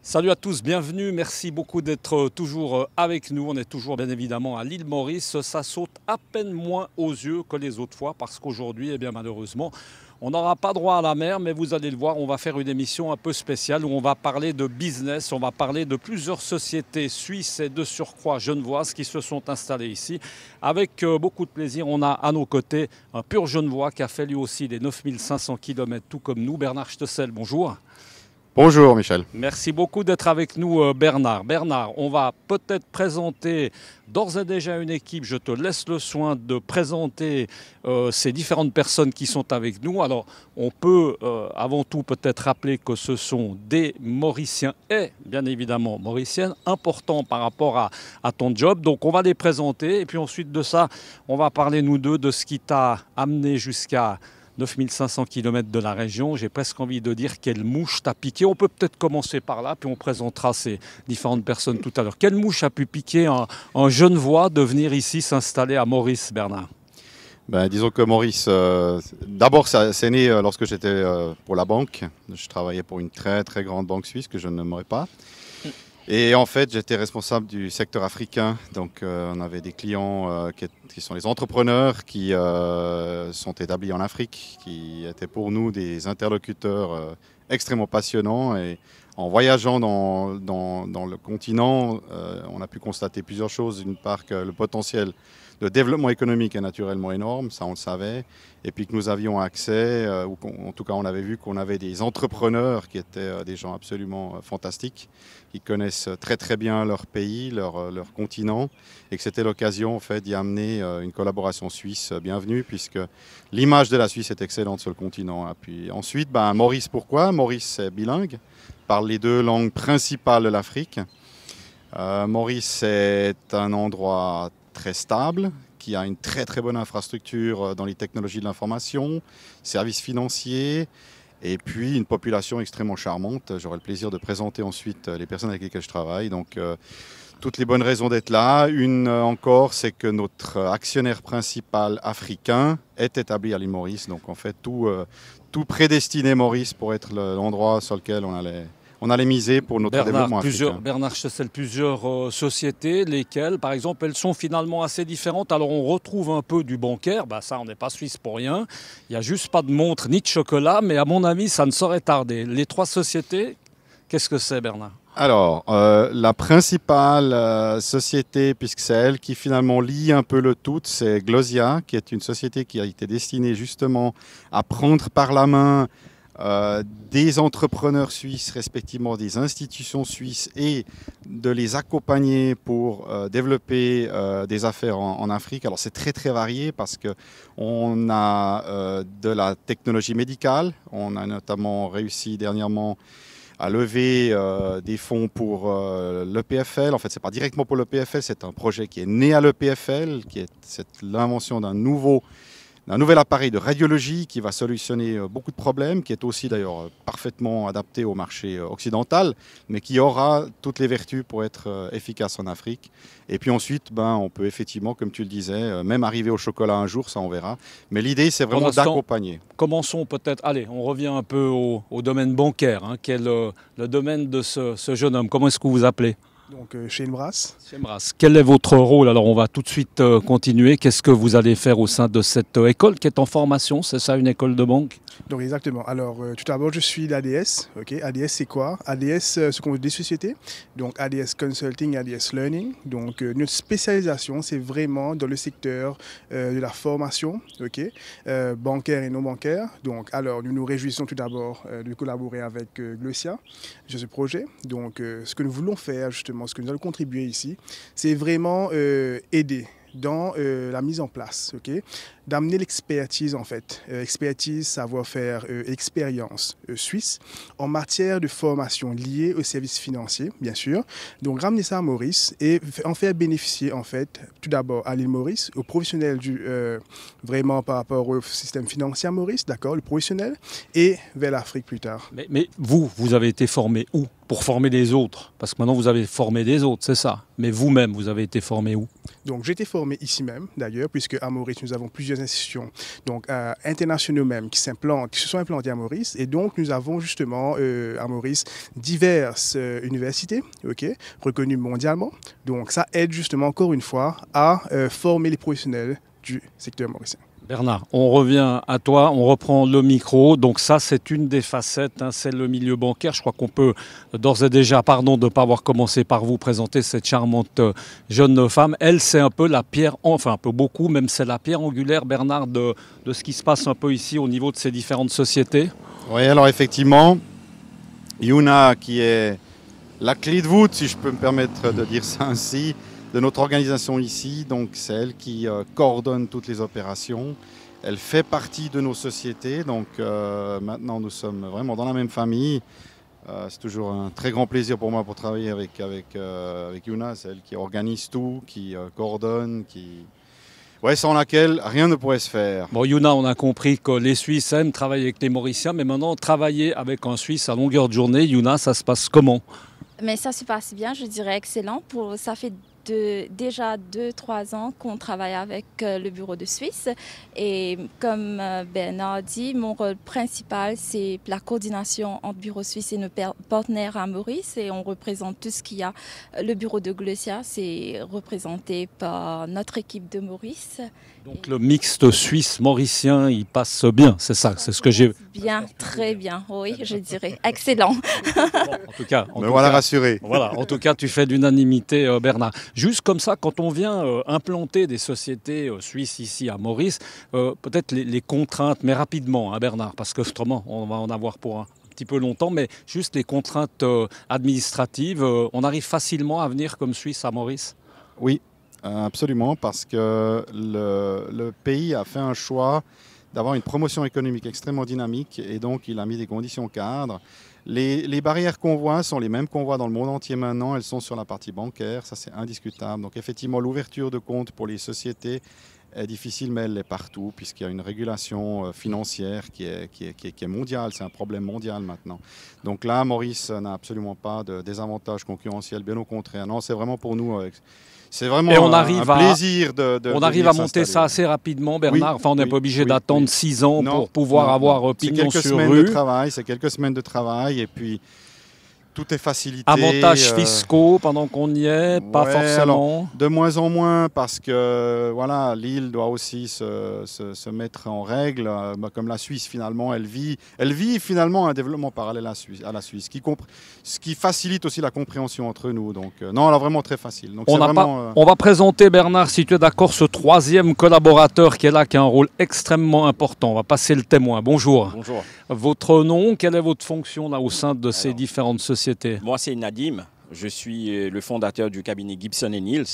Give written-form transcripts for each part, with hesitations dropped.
Salut à tous, bienvenue, merci beaucoup d'être toujours avec nous. On est toujours bien évidemment à l'île Maurice. Ça saute à peine moins aux yeux que les autres fois parce qu'aujourd'hui, eh bien malheureusement, on n'aura pas droit à la mer, mais vous allez le voir, on va faire une émission un peu spéciale où on va parler de business, on va parler de plusieurs sociétés suisses et de surcroît genevoises qui se sont installées ici. Avec beaucoup de plaisir, on a à nos côtés un pur genevois qui a fait lui aussi les 9500 km tout comme nous. Bernard Stessel, bonjour. Bonjour Michel. Merci beaucoup d'être avec nous Bernard. Bernard, on va peut-être présenter d'ores et déjà une équipe. Je te laisse le soin de présenter ces différentes personnes qui sont avec nous. Alors, on peut avant tout peut-être rappeler que ce sont des Mauriciens et bien évidemment Mauriciennes, importants par rapport à ton job. Donc, on va les présenter et puis ensuite de ça, on va parler nous deux de ce qui t'a amené jusqu'à 9500 km de la région, j'ai presque envie de dire quelle mouche t'a piqué. On peut peut-être commencer par là, puis on présentera ces différentes personnes tout à l'heure. Quelle mouche a pu piquer un Genevois de venir ici s'installer à Maurice, Bernard? Disons que Maurice, d'abord c'est né lorsque j'étais pour la banque. Je travaillais pour une très très grande banque suisse que je ne nommerai pas. Et en fait, j'étais responsable du secteur africain. Donc, on avait des clients qui sont les entrepreneurs qui sont établis en Afrique, qui étaient pour nous des interlocuteurs extrêmement passionnants. Et en voyageant dans le continent, on a pu constater plusieurs choses. D'une part, que le potentiel de développement économique est naturellement énorme, ça on le savait, et puis que nous avions accès, ou en tout cas on avait vu qu'on avait des entrepreneurs qui étaient des gens absolument fantastiques, qui connaissent très très bien leur pays, leur continent, et que c'était l'occasion en fait d'y amener une collaboration suisse bienvenue, puisque l'image de la Suisse est excellente sur le continent. Et puis ensuite, Maurice, pourquoi? Maurice est bilingue, parle les deux langues principales de l'Afrique. Maurice est un endroit très stable, qui a une très très bonne infrastructure dans les technologies de l'information, services financiers, et puis une population extrêmement charmante. J'aurai le plaisir de présenter ensuite les personnes avec lesquelles je travaille. Donc toutes les bonnes raisons d'être là. Une encore, c'est que notre actionnaire principal africain est établi à l'île Maurice. Donc en fait, tout prédestiné Maurice pour être l'endroit sur lequel on allait miser pour notre développement africain. Bernard Stessel, plusieurs sociétés, lesquelles, par exemple, elles sont finalement assez différentes. Alors, on retrouve un peu du bancaire. Ça, on n'est pas suisse pour rien. Il n'y a juste pas de montre ni de chocolat, mais à mon avis, ça ne saurait tarder. Les trois sociétés, qu'est-ce que c'est, Bernard? Alors, la principale société, puisque c'est elle qui finalement lie un peu le tout, c'est Glosia, qui est une société qui a été destinée justement à prendre par la main des entrepreneurs suisses, respectivement des institutions suisses, et de les accompagner pour développer des affaires en Afrique. Alors c'est très très varié parce qu'on a de la technologie médicale. On a notamment réussi dernièrement à lever des fonds pour l'EPFL. En fait, ce n'est pas directement pour l'EPFL, c'est un projet qui est né à l'EPFL, qui est l'invention d'un nouvel appareil de radiologie qui va solutionner beaucoup de problèmes, qui est aussi d'ailleurs parfaitement adapté au marché occidental, mais qui aura toutes les vertus pour être efficace en Afrique. Et puis ensuite, on peut effectivement, comme tu le disais, même arriver au chocolat un jour, ça on verra. Mais l'idée, c'est vraiment d'accompagner. Commençons peut-être, allez, on revient un peu au domaine bancaire, qui est le domaine de ce jeune homme. Comment est-ce que vous vous appelez? Donc chez Embrace. Quel est votre rôle? Alors on va tout de suite continuer. Qu'est-ce que vous allez faire au sein de cette école qui est en formation? C'est ça, une école de banque? Donc exactement. Alors tout d'abord je suis l'ADS. ADS c'est quoi? ADS ce qu'on veut des sociétés. Donc ADS Consulting, ADS Learning. Donc notre spécialisation c'est vraiment dans le secteur de la formation, bancaire et non bancaire. Donc alors nous nous réjouissons tout d'abord de collaborer avec Glosia sur ce projet. Donc ce que nous voulons faire justement, ce que nous allons contribuer ici, c'est vraiment aider dans la mise en place, d'amener l'expertise en fait, expertise, savoir-faire, expérience suisse en matière de formation liée aux services financiers, bien sûr. Donc ramener ça à Maurice et en faire bénéficier en fait, tout d'abord à l'île Maurice, aux professionnels vraiment par rapport au système financier à Maurice, d'accord, le professionnel, et vers l'Afrique plus tard. Mais vous avez été formé où? pour former les autres. Parce que maintenant, vous avez formé des autres, c'est ça. Mais vous-même, vous avez été formé où? Donc, j'ai été formé ici même, d'ailleurs, puisque à Maurice, nous avons plusieurs institutions internationaux même qui se sont implantées à Maurice. Et donc, nous avons justement à Maurice diverses universités reconnues mondialement. Donc, ça aide justement, encore une fois, à former les professionnels du secteur mauricien. Bernard, on revient à toi, on reprend le micro. Donc ça, c'est une des facettes, c'est le milieu bancaire. Je crois qu'on peut d'ores et déjà, pardon de ne pas avoir commencé par vous présenter cette charmante jeune femme. Elle, c'est un peu la pierre, enfin un peu beaucoup, même c'est la pierre angulaire, Bernard, de ce qui se passe un peu ici au niveau de ces différentes sociétés. Oui, alors effectivement, Yuna, qui est la clé de voûte, si je peux me permettre de dire ça ainsi, de notre organisation ici. Donc c'est elle qui coordonne toutes les opérations. Elle fait partie de nos sociétés. Donc maintenant nous sommes vraiment dans la même famille. C'est toujours un très grand plaisir pour moi pour travailler avec Yuna. C'est elle qui organise tout, qui coordonne, sans laquelle rien ne pourrait se faire. Bon, Yuna, on a compris que les Suisses aiment travailler avec les Mauriciens, mais maintenant travailler avec un Suisse à longueur de journée, Yuna, ça se passe comment? Mais ça se passe bien, je dirais excellent. Ça fait déjà 2-3 ans qu'on travaille avec le bureau de Suisse. Et comme Bernard dit, mon rôle principal, c'est la coordination entre bureau suisse et nos partenaires à Maurice. Et on représente tout ce qu'il y a. Le bureau de Glossia, c'est représenté par notre équipe de Maurice. Donc le mixte suisse-mauricien, il passe bien, c'est ça, c'est ce que j'ai... Bien, très bien, oui, je dirais. Excellent. En tout cas, rassuré. Voilà, en tout cas, tu fais l'unanimité, Bernard. Juste comme ça, quand on vient implanter des sociétés suisses ici à Maurice, peut-être les contraintes, mais rapidement, hein, Bernard, parce que autrement, on va en avoir pour un petit peu longtemps, mais juste les contraintes administratives, on arrive facilement à venir comme Suisse à Maurice? Oui. Absolument, parce que le pays a fait un choix d'avoir une promotion économique extrêmement dynamique et donc il a mis des conditions cadres. Les barrières qu'on voit sont les mêmes qu'on voit dans le monde entier maintenant, elles sont sur la partie bancaire, ça c'est indiscutable. Donc effectivement, l'ouverture de compte pour les sociétés est difficile, mais elle l'est partout, puisqu'il y a une régulation financière qui est mondiale, c'est un problème mondial maintenant. Donc là, Maurice n'a absolument pas de désavantage concurrentiel, bien au contraire. Non, c'est vraiment pour nous... C'est vraiment un plaisir on arrive à monter ça assez rapidement, Bernard. Enfin, on n'est pas obligé d'attendre 6 ans pour pouvoir avoir pignon sur rue. C'est quelques semaines de travail et puis tout est facilité. Avantages fiscaux pendant qu'on y est, pas forcément. Alors, de moins en moins parce que voilà, l'île doit aussi se mettre en règle. Comme la Suisse finalement, elle vit finalement un développement parallèle à la Suisse, ce qui facilite aussi la compréhension entre nous. Donc non, là vraiment très facile. Donc, on va présenter, Bernard, si tu es d'accord, ce troisième collaborateur qui est là, qui a un rôle extrêmement important. On va passer le témoin. Bonjour. Bonjour. Votre nom, quelle est votre fonction là au sein de ces différentes sociétés? Moi, c'est Nadim. Je suis le fondateur du cabinet Gibson & Niels,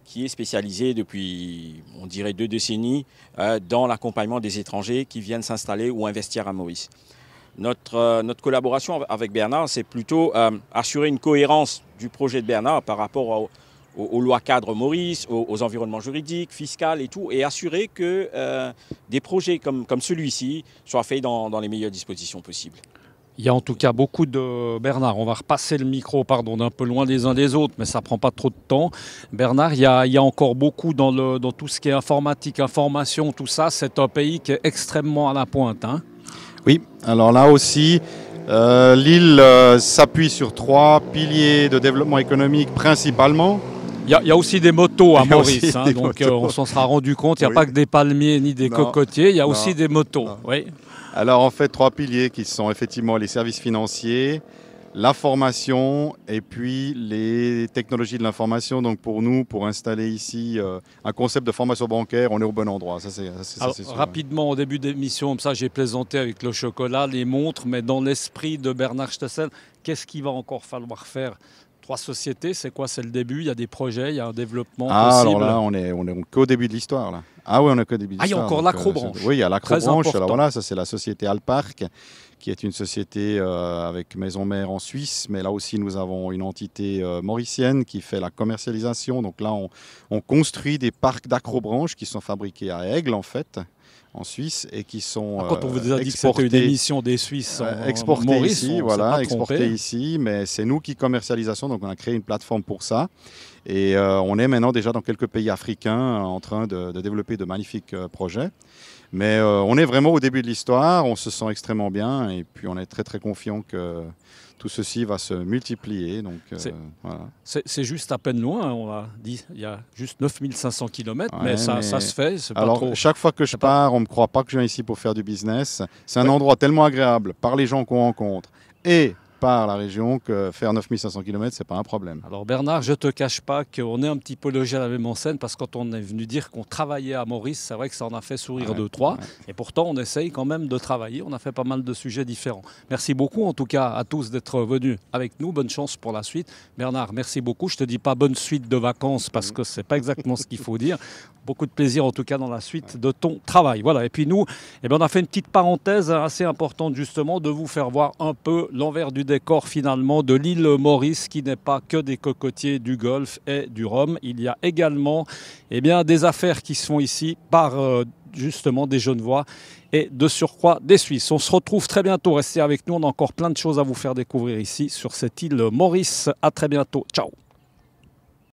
qui est spécialisé depuis, on dirait, 2 décennies dans l'accompagnement des étrangers qui viennent s'installer ou investir à Maurice. Notre collaboration avec Bernard, c'est plutôt assurer une cohérence du projet de Bernard par rapport aux lois cadres Maurice, aux environnements juridiques, fiscaux et tout, et assurer que des projets comme celui-ci soient faits dans les meilleures dispositions possibles. Il y a en tout cas beaucoup de... Bernard, on va repasser le micro, pardon, d'un peu loin les uns des autres, mais ça ne prend pas trop de temps. Bernard, il y a encore beaucoup dans tout ce qui est informatique, information, tout ça. C'est un pays qui est extrêmement à la pointe. Hein. Oui, alors là aussi, l'île s'appuie sur 3 piliers de développement économique principalement. Il y a aussi des motos à Maurice, hein, donc on s'en sera rendu compte. Il n'y a pas que des palmiers ni des cocotiers, il y a aussi des motos. Oui. Alors en fait, 3 piliers qui sont effectivement les services financiers, l'information et puis les technologies de l'information. Donc pour nous, pour installer ici un concept de formation bancaire, on est au bon endroit. Ça, c'est sûr. Rapidement, au début d'émission, comme ça j'ai plaisanté avec le chocolat, les montres, mais dans l'esprit de Bernard Stessel, qu'est-ce qu'il va encore falloir faire? 3 sociétés, c'est quoi? C'est le début, il y a des projets, il y a un développement possible. Alors là, on est qu'au début de l'histoire. Là. Ah oui, on est qu'au début de l'histoire. Il y a encore l'Acrobranche. Oui, il y a l'Acrobranche. Alors voilà, ça c'est la société Alparc, qui est une société avec maison mère en Suisse. Mais là aussi, nous avons une entité mauricienne qui fait la commercialisation. Donc là, on construit des parcs d'Acrobranche qui sont fabriqués à Aigle, en fait. en Suisse et qui sont Quand on vous a dit que c'était une émission des Suisses exportés Maurice, ici, voilà, exportés ici, mais c'est nous qui commercialisation, donc on a créé une plateforme pour ça. Et on est maintenant déjà dans quelques pays africains en train de développer de magnifiques projets. Mais on est vraiment au début de l'histoire, on se sent extrêmement bien et puis on est très très confiant que tout ceci va se multiplier. Donc, voilà. C'est juste à peine loin, on a dit, il y a juste 9500 km, mais ça se fait. Alors, chaque fois que je pars, on ne me croit pas que je viens ici pour faire du business. C'est un endroit tellement agréable par les gens qu'on rencontre et par la région que faire 9500 km, ce n'est pas un problème. Alors Bernard, je ne te cache pas qu'on est un petit peu logé à la même enseigne parce que quand on est venu dire qu'on travaillait à Maurice, c'est vrai que ça en a fait sourire deux, trois. Et pourtant, on essaye quand même de travailler. On a fait pas mal de sujets différents. Merci beaucoup en tout cas à tous d'être venus avec nous. Bonne chance pour la suite. Bernard, merci beaucoup. Je ne te dis pas bonne suite de vacances parce que ce n'est pas exactement ce qu'il faut dire. Beaucoup de plaisir en tout cas dans la suite de ton travail. Voilà. Et puis nous, on a fait une petite parenthèse assez importante justement de vous faire voir un peu l'envers du décor finalement de l'île Maurice qui n'est pas que des cocotiers, du golfe et du rhum. Il y a également des affaires qui se font ici par justement des Genevois et de surcroît des Suisses. On se retrouve très bientôt. Restez avec nous. On a encore plein de choses à vous faire découvrir ici sur cette île Maurice. À très bientôt. Ciao.